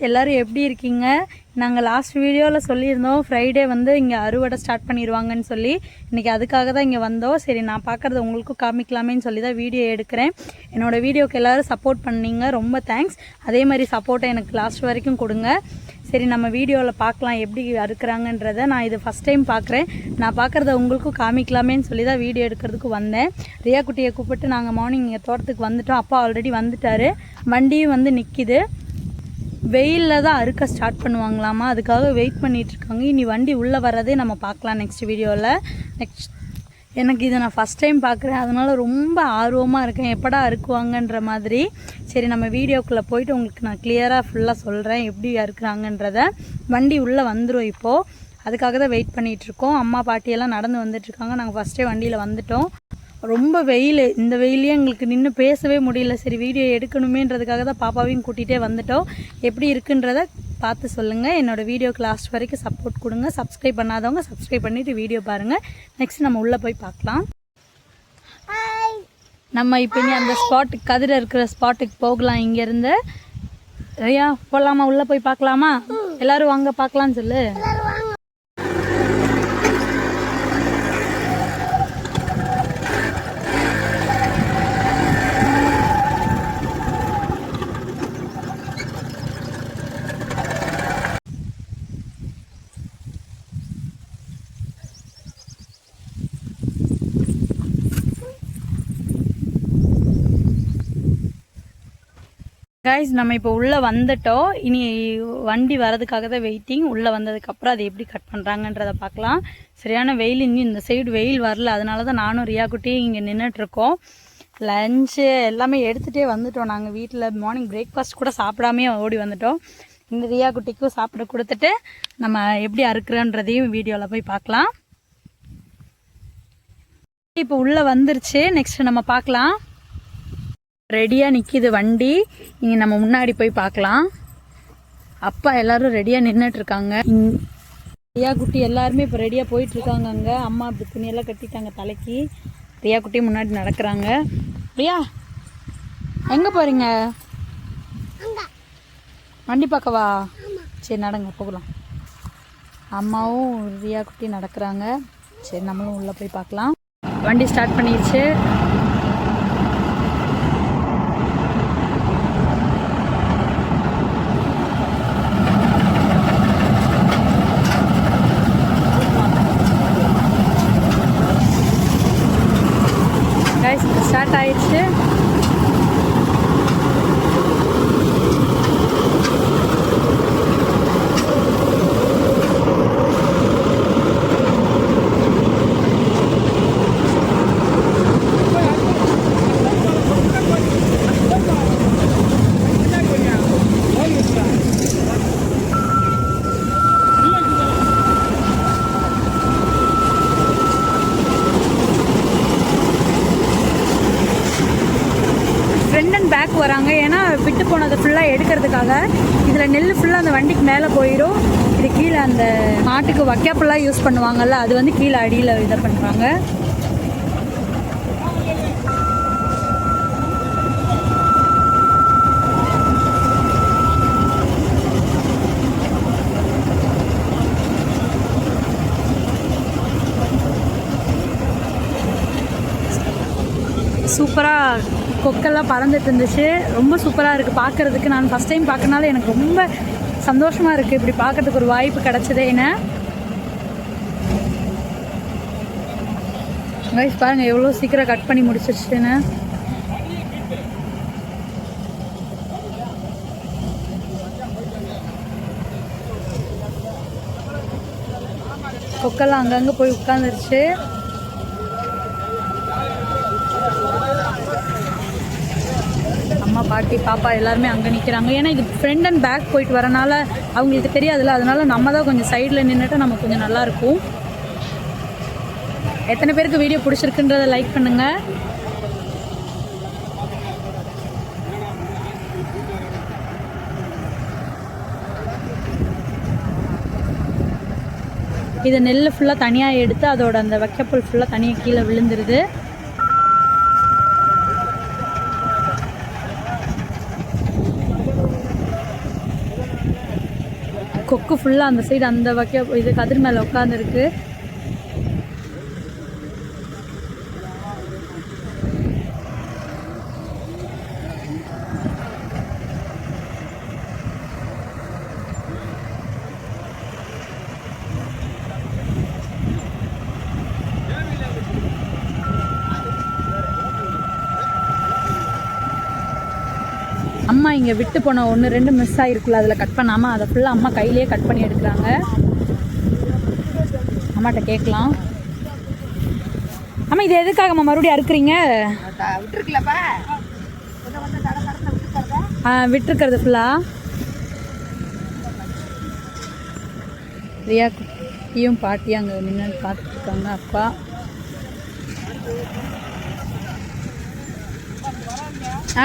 எல்லோரும் எப்படி இருக்கீங்க? நாங்கள் லாஸ்ட் வீடியோவில் சொல்லியிருந்தோம் ஃப்ரைடே வந்து இங்கே அறுவடை ஸ்டார்ட் பண்ணிடுவாங்கன்னு சொல்லி. இன்றைக்கி அதுக்காக தான் இங்கே வந்தோம். சரி, நான் பார்க்குறது உங்களுக்கும் காமிக்கலாமேன்னு சொல்லி தான் வீடியோ எடுக்கிறேன். என்னோடய வீடியோக்கு எல்லோரும் சப்போர்ட் பண்ணிங்க, ரொம்ப தேங்க்ஸ். அதே மாதிரி சப்போர்ட்டை எனக்கு லாஸ்ட் வரைக்கும் கொடுங்க. சரி, நம்ம வீடியோவில் பார்க்கலாம் எப்படி அறுக்கிறாங்கன்றதை. நான் இது ஃபஸ்ட் டைம் பார்க்குறேன். நான் பார்க்குறத உங்களுக்கும் காமிக்கலாமேன்னு சொல்லி தான் வீடியோ எடுக்கிறதுக்கு வந்தேன். ரியா குட்டியை கூப்பிட்டு நாங்கள் மார்னிங் இங்கே தோட்டத்துக்கு வந்துட்டோம். அப்பா ஆல்ரெடி வந்துட்டார். வண்டியும் வந்து நிற்கிது. வெயிலில் தான் அறுக்க ஸ்டார்ட் பண்ணுவாங்களாமா, அதுக்காக வெயிட் பண்ணிகிட்ருக்காங்க. இனி வண்டி உள்ளே வர்றதே நம்ம பார்க்கலாம் நெக்ஸ்ட் வீடியோவில். எனக்கு இதை நான் ஃபஸ்ட் டைம் பார்க்குறேன், அதனால் ரொம்ப ஆர்வமாக இருக்கேன் எப்படா அறுக்குவாங்கன்ற மாதிரி. சரி, நம்ம வீடியோக்குள்ளே போயிட்டு உங்களுக்கு நான் கிளியராக ஃபுல்லாக சொல்கிறேன் எப்படி அறுக்குறாங்கன்றத. வண்டி உள்ளே வந்துடும் இப்போது, அதுக்காக தான் வெயிட் பண்ணிகிட்ருக்கோம். அம்மா பாட்டியெல்லாம் நடந்து வந்துட்டுருக்காங்க. நாங்கள் ஃபஸ்ட்டே வண்டியில் வந்துட்டோம். ரொம்ப வெயில், இந்த வெயிலே எங்களுக்கு நின்று பேசவே முடியல. சரி, வீடியோ எடுக்கணுமேன்றதுக்காக தான் பாப்பாவையும் கூட்டிகிட்டே வந்துட்டோம். எப்படி இருக்குன்றத பார்த்து சொல்லுங்கள். என்னோடய வீடியோக்கு லாஸ்ட் வரைக்கும் சப்போர்ட் கொடுங்க. சப்ஸ்கிரைப் பண்ணாதவங்க சப்ஸ்கிரைப் பண்ணிவிட்டு வீடியோ பாருங்கள். நெக்ஸ்ட் நம்ம உள்ளே போய் பார்க்கலாம். நம்ம இப்போ இனி அந்த ஸ்பாட்டுக்கு, கதிர இருக்கிற ஸ்பாட்டுக்கு போகலாம். இங்கேருந்து ரியா போகலாமா? உள்ளே போய் பார்க்கலாமா? எல்லோரும் வாங்க பார்க்கலான்னு சொல்லு. கைஸ், நம்ம இப்போ உள்ளே வந்துட்டோம். இனி வண்டி வரதுக்காக தான் வெயிட்டிங். உள்ளே வந்ததுக்கப்புறம் அதை எப்படி கட் பண்ணுறாங்கன்றதை பார்க்கலாம். சரியான வெயில், இன்னும் இந்த சைடு வெயில் வரல. அதனால தான் நானும் ரியா குட்டியும் இங்கே நின்றுட்டுருக்கோம். லஞ்சு எல்லாமே எடுத்துகிட்டே வந்துட்டோம். நாங்கள் வீட்டில் மார்னிங் பிரேக்ஃபாஸ்ட் கூட சாப்பிடாமே ஓடி வந்துட்டோம். இந்த ரியா குட்டிக்கும் சாப்பிட கொடுத்துட்டு நம்ம எப்படி அறுக்குறோன்றதையும் வீடியோவில் போய் பார்க்கலாம். இப்போ உள்ளே வந்துருச்சு. நெக்ஸ்ட் நம்ம பார்க்கலாம். ரெடியாக நிற்கிது வண்டி. இங்கே நம்ம முன்னாடி போய் பார்க்கலாம். அப்பா எல்லோரும் ரெடியாக நின்றுட்டுருக்காங்க. ரியா குட்டி எல்லாருமே இப்போ ரெடியாக போயிட்டுருக்காங்க. அங்கே அம்மா அப்படி துணியெல்லாம் கட்டிட்டாங்க தலைக்கு. ரியா குட்டி முன்னாடி நடக்கிறாங்க. ரியா, எங்கே போகிறீங்க? வண்டி பார்க்கவா? சரி, நடங்க போகலாம். அம்மாவும் ரியா குட்டி நடக்கிறாங்க. சரி, நம்மளும் உள்ளே போய் பார்க்கலாம். வண்டி ஸ்டார்ட் பண்ணிடுச்சு. ஸ்டார்ட் ஆயிடுச்சு. பேக் வராங்க, ஏன்னா விட்டு போனதை ஃபுல்லாக எடுக்கிறதுக்காக. இதில் நெல் ஃபுல்லாக அந்த வண்டிக்கு மேலே போயிடும். இது கீழே அந்த மாட்டுக்கு வைக்காப்பெல்லாம் யூஸ் பண்ணுவாங்கள்ல, அது வந்து கீழே அடியில் இதை பண்ணுறாங்க. சூப்பராக கொக்கெல்லாம் பறந்துட்டு இருந்துச்சு. ரொம்ப சூப்பராக இருக்குது பார்க்குறதுக்கு. நான் ஃபஸ்ட் டைம் பார்க்கறனால எனக்கு ரொம்ப சந்தோஷமாக இருக்குது. இப்படி பார்க்குறதுக்கு ஒரு வாய்ப்பு கிடச்சதே. என்ன கைஸ் பாருங்கள், எவ்வளோ சீக்கிரம் கட் பண்ணி முடிச்சிருச்சுன்னு. கொக்கெல்லாம் அங்கங்கே போய் உட்காந்துருச்சு. அம்மா பாட்டி பாப்பா எல்லாருமே அங்கே நிற்கிறாங்க. ஏன்னா இது ஃப்ரண்ட் அண்ட் பேக் போயிட்டு வரனால அவங்களுக்கு தெரியாதுல்ல, அதனால நம்ம தான் கொஞ்சம் சைடில் நின்றுட்டு நம்ம கொஞ்சம் நல்லாயிருக்கும். எத்தனை பேருக்கு வீடியோ பிடிச்சிருக்குன்றதை லைக் பண்ணுங்கள். இதை நெல் ஃபுல்லாக தனியாக எடுத்து அதோட அந்த வைக்கப்புல் ஃபுல்லாக தனியாக கீழே விழுந்துருது. கொக்கு ஃபுல்லாக அந்த சைடு அந்த இது கதிர் மேலே உட்காந்துருக்கு. அம்மா இங்கே விட்டு போன 1-2 மிஸ் ஆகிருக்குல்ல, அதில் கட் பண்ணாமல் அதை ஃபுல்லாக அம்மா கையிலேயே கட் பண்ணி எடுக்கிறாங்க. அம்மாட்ட கேட்கலாம். அம்மா இது எதுக்காகம்மா மறுபடியும் அறுக்குறீங்க? விட்டுருக்கிறது ஃபுல்லாக. ரியா குட்டியும் பாட்டியும் அங்கே நின்று பார்த்துட்ருக்காங்க. அப்பா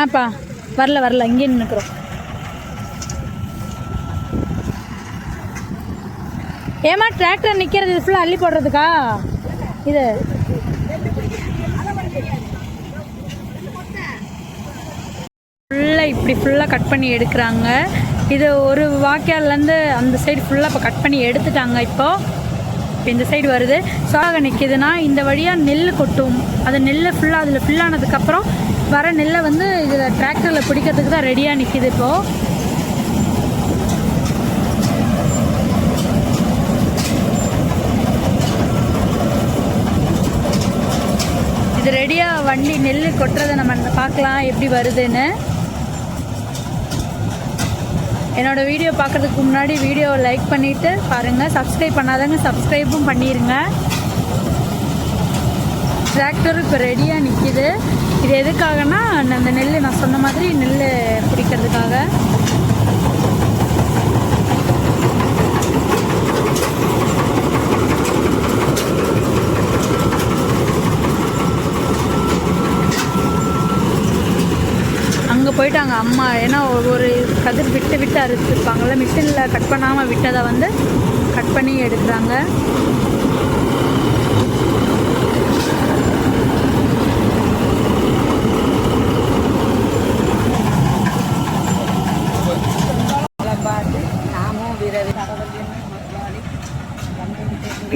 ஆப்பா வரல இங்கே நின்றுக்கிறோம். ஏமா டிராக்டர் நிற்கிறது இது ஃபுல்லாக அள்ளி போடுறதுக்கா? இது ஃபுல்லாக இப்படி ஃபுல்லாக கட் பண்ணி எடுக்கிறாங்க. இது ஒரு வாய்க்கால்லேருந்து அந்த சைடு ஃபுல்லாக இப்போ கட் பண்ணி எடுத்துட்டாங்க. இப்போ இந்த சைடு வருது. சாக நிற்கிதுன்னா இந்த வழியாக நெல் கொட்டும். அது நெல் ஃபுல்லாக அதில் ஃபில்லானதுக்கப்புறம் வர நெல்லை வந்து இதில் டிராக்டரில் பிடிக்கிறதுக்கு தான் ரெடியாக நிற்கிது. இப்போது இது ரெடியாக வண்டி நெல் கொட்டுறதை நம்ம பார்க்கலாம் எப்படி வருதுன்னு. என்னோடய வீடியோ பார்க்குறதுக்கு முன்னாடி வீடியோவை லைக் பண்ணிவிட்டு பாருங்கள். சப்ஸ்கிரைப் பண்ணாதவங்க சப்ஸ்கிரைபும் பண்ணிடுங்க. டிராக்டரும் இப்போ ரெடியாக நிற்கிது. இது எதுக்காகனா அந்த நெல் நான் சொன்ன மாதிரி நெல் பிடிக்கிறதுக்காக. அங்கே போயிட்டாங்க அம்மா. ஏன்னா ஒரு கதிர் விட்டு அறுத்துருப்பாங்கள்ல, மிஷினில் கட் பண்ணாமல் விட்டதை வந்து கட் பண்ணி எடுக்கிறாங்க.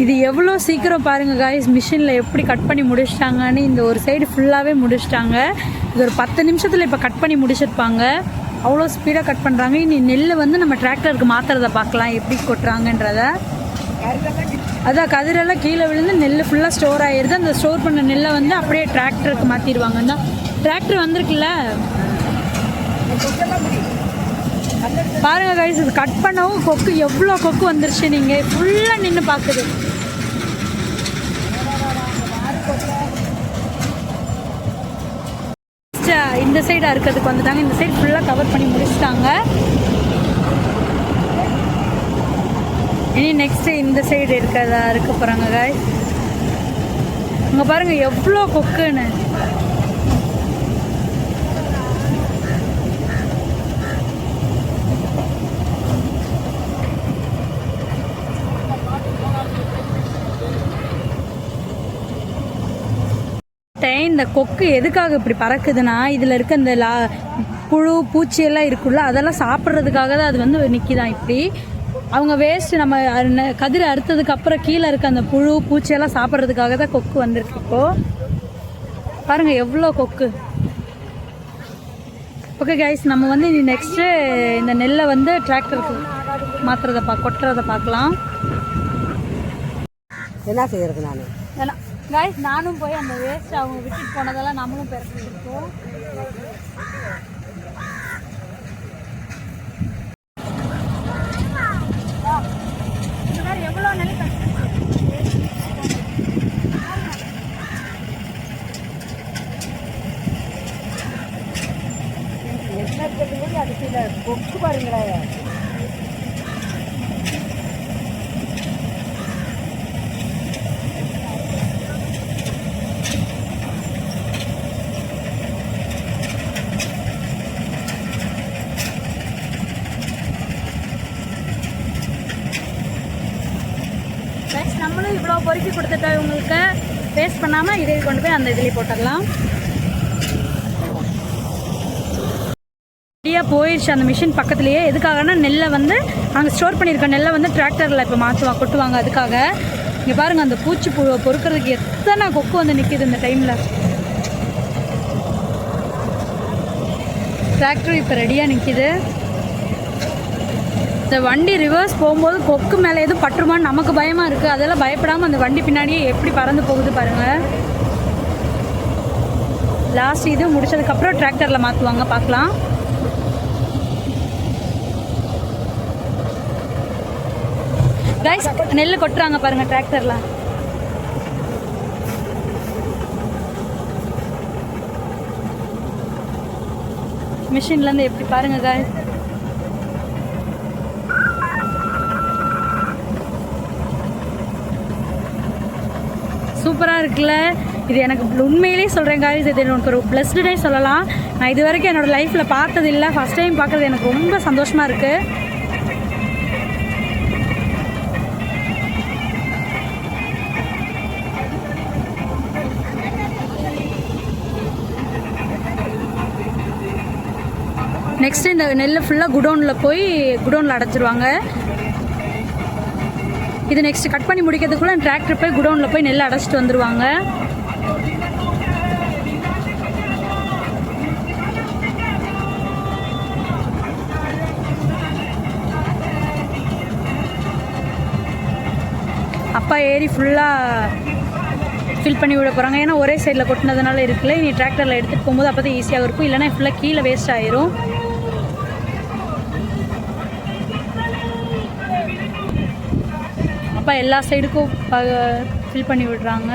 இது எவ்வளோ சீக்கிரம் பாருங்கள் காய்ஸ், மிஷினில் எப்படி கட் பண்ணி முடிச்சிட்டாங்கன்னு. இந்த ஒரு சைடு ஃபுல்லாகவே முடிச்சிட்டாங்க. இது ஒரு 10 நிமிஷத்தில் இப்போ கட் பண்ணி முடிச்சிருப்பாங்க. அவ்வளோ ஸ்பீடாக கட் பண்ணுறாங்க. இனி நெல் வந்து நம்ம டிராக்டருக்கு மாற்றுறதை பார்க்கலாம் எப்படி கொட்டுறாங்கன்றத. அதான் கதிரெல்லாம் கீழே விழுந்து நெல் ஃபுல்லாக ஸ்டோர் ஆகிடுது. அந்த ஸ்டோர் பண்ண நெல்லை வந்து அப்படியே டிராக்டருக்கு மாற்றிடுவாங்க. தான் டிராக்டர் வந்திருக்குல்ல பாருங்க கைஸ். இது கட் பண்ணவும் கொக்கு எவ்வளோ கொக்கு வந்துருச்சு. நீங்கள் ஃபுல்லாக நின்று பார்க்குது. இந்த சைடாக இருக்கிறதுக்கு வந்துட்டாங்க. இந்த சைடு ஃபுல்லாக கவர் பண்ணி முடிச்சிட்டாங்க. இனி நெக்ஸ்ட்டு இந்த சைடு இருக்க போகிறாங்க கைஸ். அங்கே பாருங்கள் எவ்வளோ கொக்குன்னு. இந்த கொக்கு எதுக்காக இப்படி பறக்குதுன்னா, இதில் இருக்க இந்த புழு பூச்சியெல்லாம் இருக்குல்ல, அதெல்லாம் சாப்பிட்றதுக்காக தான் அது வந்து நிற்கிதான் இப்படி. அவங்க வேஸ்ட்டு நம்ம கதிரை அறுத்ததுக்கப்புறம் கீழே இருக்க அந்த புழு பூச்சியெல்லாம் சாப்பிட்றதுக்காக தான் கொக்கு வந்திருக்கு. இப்போது பாருங்கள் எவ்வளோ கொக்கு. ஓகே கைஸ், நம்ம வந்து இனி நெக்ஸ்ட்டு இந்த நெல்லை வந்து டிராக்டருக்கு மாற்றுறதை கொட்டுறதை பார்க்கலாம். என்ன செய்யறது? நான் கைஸ் நானும் போய் அந்த வேஸ்ட் அவங்க விட்டுட்டு போனதெல்லாம் நம்மளும் பெருக்கிருக்கோம். எவ்வளோ நெல் என்ன அது சில கொக்கு பாருங்களேன். நம்மளும் இவ்வளோ பொறுக்கி கொடுத்துட்டா இவங்களுக்கு வேஸ்ட் பண்ணாமல் இதை கொண்டு போய் அந்த இதுலேயே போட்டுடலாம். வழியாக போயிடுச்சு அந்த மிஷின் பக்கத்துலேயே. எதுக்காகனா நெல்லை வந்து அங்கே ஸ்டோர் பண்ணியிருக்க நெல்லை வந்து டிராக்டரில் இப்போ கொட்டுவாங்க. அதுக்காக இங்கே பாருங்கள், அந்த பூச்சி பொறுக்கிறதுக்கு எத்தனை கொக்கு வந்து நிற்கிது இந்த டைமில். டிராக்டர் இப்போ ரெடியாக நிற்கிது. இந்த வண்டி ரிவர்ஸ் போகும்போது கொக்கு மேலே எதுவும் பட்டுருமான்னு நமக்கு பயமாக இருக்குது. அதெல்லாம் பயப்படாமல் அந்த வண்டி பின்னாடியே எப்படி பறந்து போகுது பாருங்கள். லாஸ்ட் இது முடிச்சதுக்கப்புறம் டிராக்டரில் மாற்றுவாங்க, பார்க்கலாம். கைஸ், நெல் கொட்டுறாங்க பாருங்கள் டிராக்டரில். மிஷின்லேருந்து எப்படி பாருங்க கைஸ். சூப்பராக இருக்குல்ல. இது எனக்கு உண்மையிலே சொல்கிறேன் காய்ஸ், இது எனக்கு ஒரு பிளஸ்டு டே சொல்லலாம். நான் இது வரைக்கும் என்னோடய லைஃப்பில் பார்த்தது இல்லை, ஃபஸ்ட் டைம் பார்க்குறது. எனக்கு ரொம்ப சந்தோஷமாக இருக்குது. நெக்ஸ்ட்டு இந்த நெல்லை ஃபுல்லாக குடோனில் அடைச்சிருவாங்க. இது நெக்ஸ்ட் கட் பண்ணி முடிக்கிறதுக்குள்ளே டிராக்டர் போய் குடோனில் போய் நெல் அடைச்சிட்டு வந்துடுவாங்க. அப்பா ஏறி ஃபுல்லாக ஃபில் பண்ணி விட போகிறாங்க. ஏன்னா ஒரே சைடில் கொட்டினதுனால இருக்குல்ல. இனி டிராக்டரில் எடுத்துகிட்டு போகும்போது அப்போ தான் ஈஸியாக இருக்கும், இல்லைன்னா ஃபுல்லாக கீழே வேஸ்ட் ஆயிரும். அப்பா எல்லா சைடுக்கும் ஃபில் பண்ணி விடுறாங்க.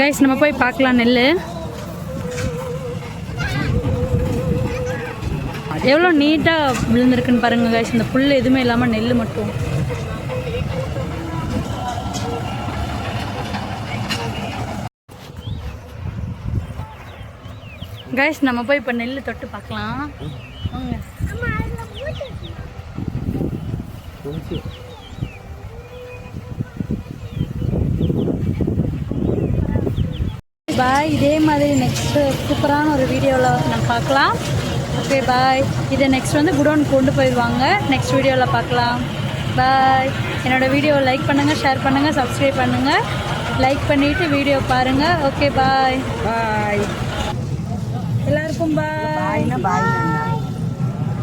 கைஸ், நம்ம போய் பார்க்கலாம் நெல் எவ்வளோ நீட்டாக விழுந்திருக்குன்னு பாருங்கள் கைஸ். இந்த புல் எதுவுமே இல்லாமல் நெல் மட்டும். கைஸ், நம்ம போய் இப்போ நெல் தொட்டு பார்க்கலாம். பாய். இதே மாதிரி நெக்ஸ்ட்டு சூப்பரான ஒரு வீடியோவில் நம்ம பார்க்கலாம். Okay bye. இதை நெக்ஸ்ட் வந்து குடோனுக்கு கொண்டு போயிடுவாங்க. நெக்ஸ்ட் வீடியோவில் பார்க்கலாம். பாய். என்னோடய வீடியோவை லைக் பண்ணுங்கள், ஷேர் பண்ணுங்கள், சப்ஸ்கிரைப் பண்ணுங்கள். லைக் பண்ணிவிட்டு வீடியோ பாருங்கள். Okay bye. பாய் எல்லாருக்கும் பாய். பாய்.